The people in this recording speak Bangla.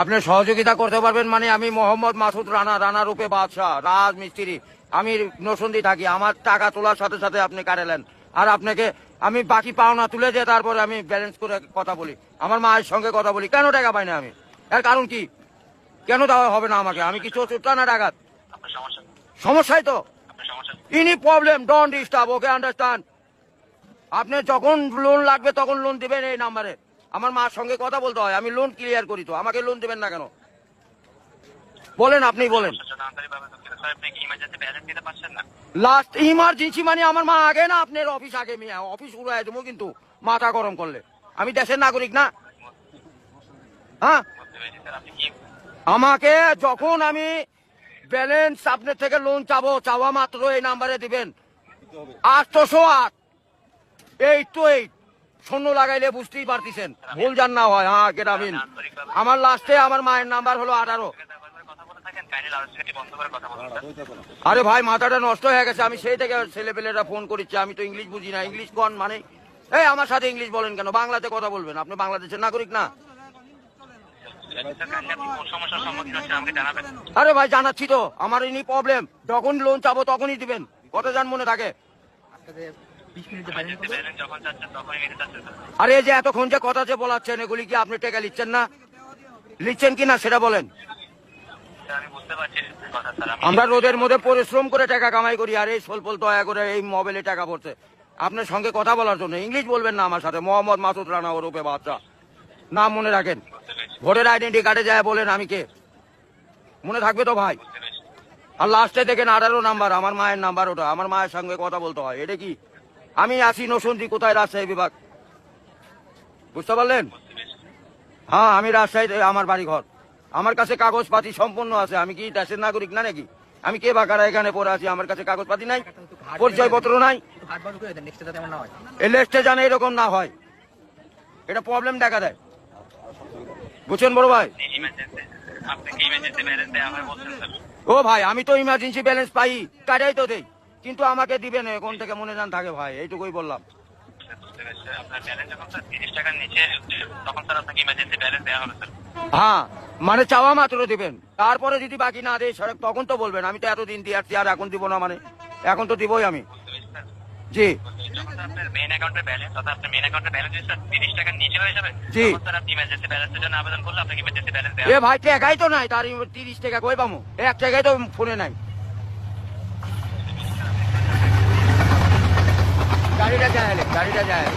আপনি সহযোগিতা করতে পারবেন মানে আমি মোহাম্মদ মাসুদ রানা, রানা রূপে বাদশাহ, রাজ মিস্ত্রি। আমি নরসিংদী থাকি। আমার টাকা তোলার সাথে সাথে আপনি কাটালেন, আর আপনাকে আমি বাকি পাওনা তুলে দিয়ে তারপরে আমি ব্যালেন্স করে কথা বলি, আমার মায়ের সঙ্গে কথা বলি। কেন টাকা পাই না আমি? এর কারণ কি? কেন দেওয়া হবে না আমাকে? আমি কি চোরটা না ডাকাত? সমস্যাই তো ইনি problem. Don't disturb, okay understand. আপনি যখন লোন লাগবে তখন লোন দিবেন এই নাম্বারে। আমার মার সঙ্গে কথা বলতে হয়, আমি লোন ক্লিয়ার করি। তো আমাকে লোন দিবেন না কেন বলেন? আপনি বলেন। লাস্ট ইমার্জেন্সি মানে আমার মা আগে না আপনার অফিস আগে? মিয়া অফিস উড়াই দেবো কিন্তু মাথা গরম করলে। আমি দেশের নাগরিক না? হ্যাঁ, আমাকে যখন আমি ব্যালেন্স আপনার থেকে লোন চাবো, চাওয়া মাত্র এই নাম্বারে দিবেন 808 শূন্য লাগাইলে বুঝতেই পারতেছেন, ভুল জান না হয়। হ্যাঁ গ্রামীণ। আমার লাস্টে আমার মায়ের নাম্বার হলো 18। আরে ভাই মাথাটা নষ্ট হয়ে গেছে। আমি সেই থেকে ছেলেপেলেরা ফোন করেছি, আমি তো ইংলিশ বুঝি না। ইংলিশ কোন মানে? এই আমার সাথে ইংলিশ বলেন কেন? বাংলাতে কথা বলবেন। আপনি বাংলাদেশের নাগরিক না? আরে ভাই জানাচ্ছি তো, আমার ইনি প্রবলেম। যখন লোন চাবো তখনই দিবেন। কত জান মনে থাকে? আরে এই যে এতক্ষণ যে কথা যে বলাচ্ছেন, এগুলি কি আপনি টাকা লিখছেন না? লিখছেন কি না সেটা বলেন। আমরা রোদের মধ্যে পরিশ্রম করে টাকা কামাই করি, আর এই স্বল্প দয়া করে এই মোবাইলে টাকা পড়ছে আপনার সঙ্গে কথা বলার জন্য। ইংলিশ বলবেন না আমার সাথে। মোহাম্মদ মাসুদ রানা ওরূপে বাদশা, নাম মনে রাখেন। ভোটার আইডেন্টি কার্ডে যায় বলেন আমি কে, মনে থাকবে তো ভাই? আর লাস্টে দেখেন 18 নাম্বার, আমার মায়ের নাম্বার। ওটা আমার মায়ের সঙ্গে কথা বলতে হয়। এটা কি? আমি আসি নরসিংদী। কোথায়? রাজশাহী বিভাগ। বুঝতে পারলেন? হ্যাঁ, আমি রাজশাহীতে আমার বাড়ি ঘর। আমার কাছে কাগজপাতি সম্পূর্ণ আছে। আমি কি দেশের নাগরিক না নাকি? আমি কে বাকারা এখানে পড়ে আছি? আমার কাছে কাগজপাতি নাই, পরিচয়পত্র নাই। এই লিস্টে জানে এরকম না হয়, এটা প্রবলেম দেখা দেয়। বুঝছেন বড় ভাই? ও ভাই, আমি তো ইমার্জেন্সি ব্যালেন্স পাই, কাটাই তো দেই, কিন্তু আমাকে দিবেন কোন থেকে মনে জান থাকে ভাই, এইটুকুই বললাম। হ্যাঁ, মানে চাওয়া মাত্র দিবেন, তারপরে যদি বাকি না দেয় সড়ক তখন তো বলবেন। আমি তো এতদিন দিয়ে আসছি, আর এখন দিব না মানে? এখন তো দিবই আমি। জি জি। এ ভাই টাকাই তো নাই, তার 30 টাকা কই পাবো? 1 টাকাই তো ফোনে নাই। গাড়িটা যায়, গাড়িটা যায়।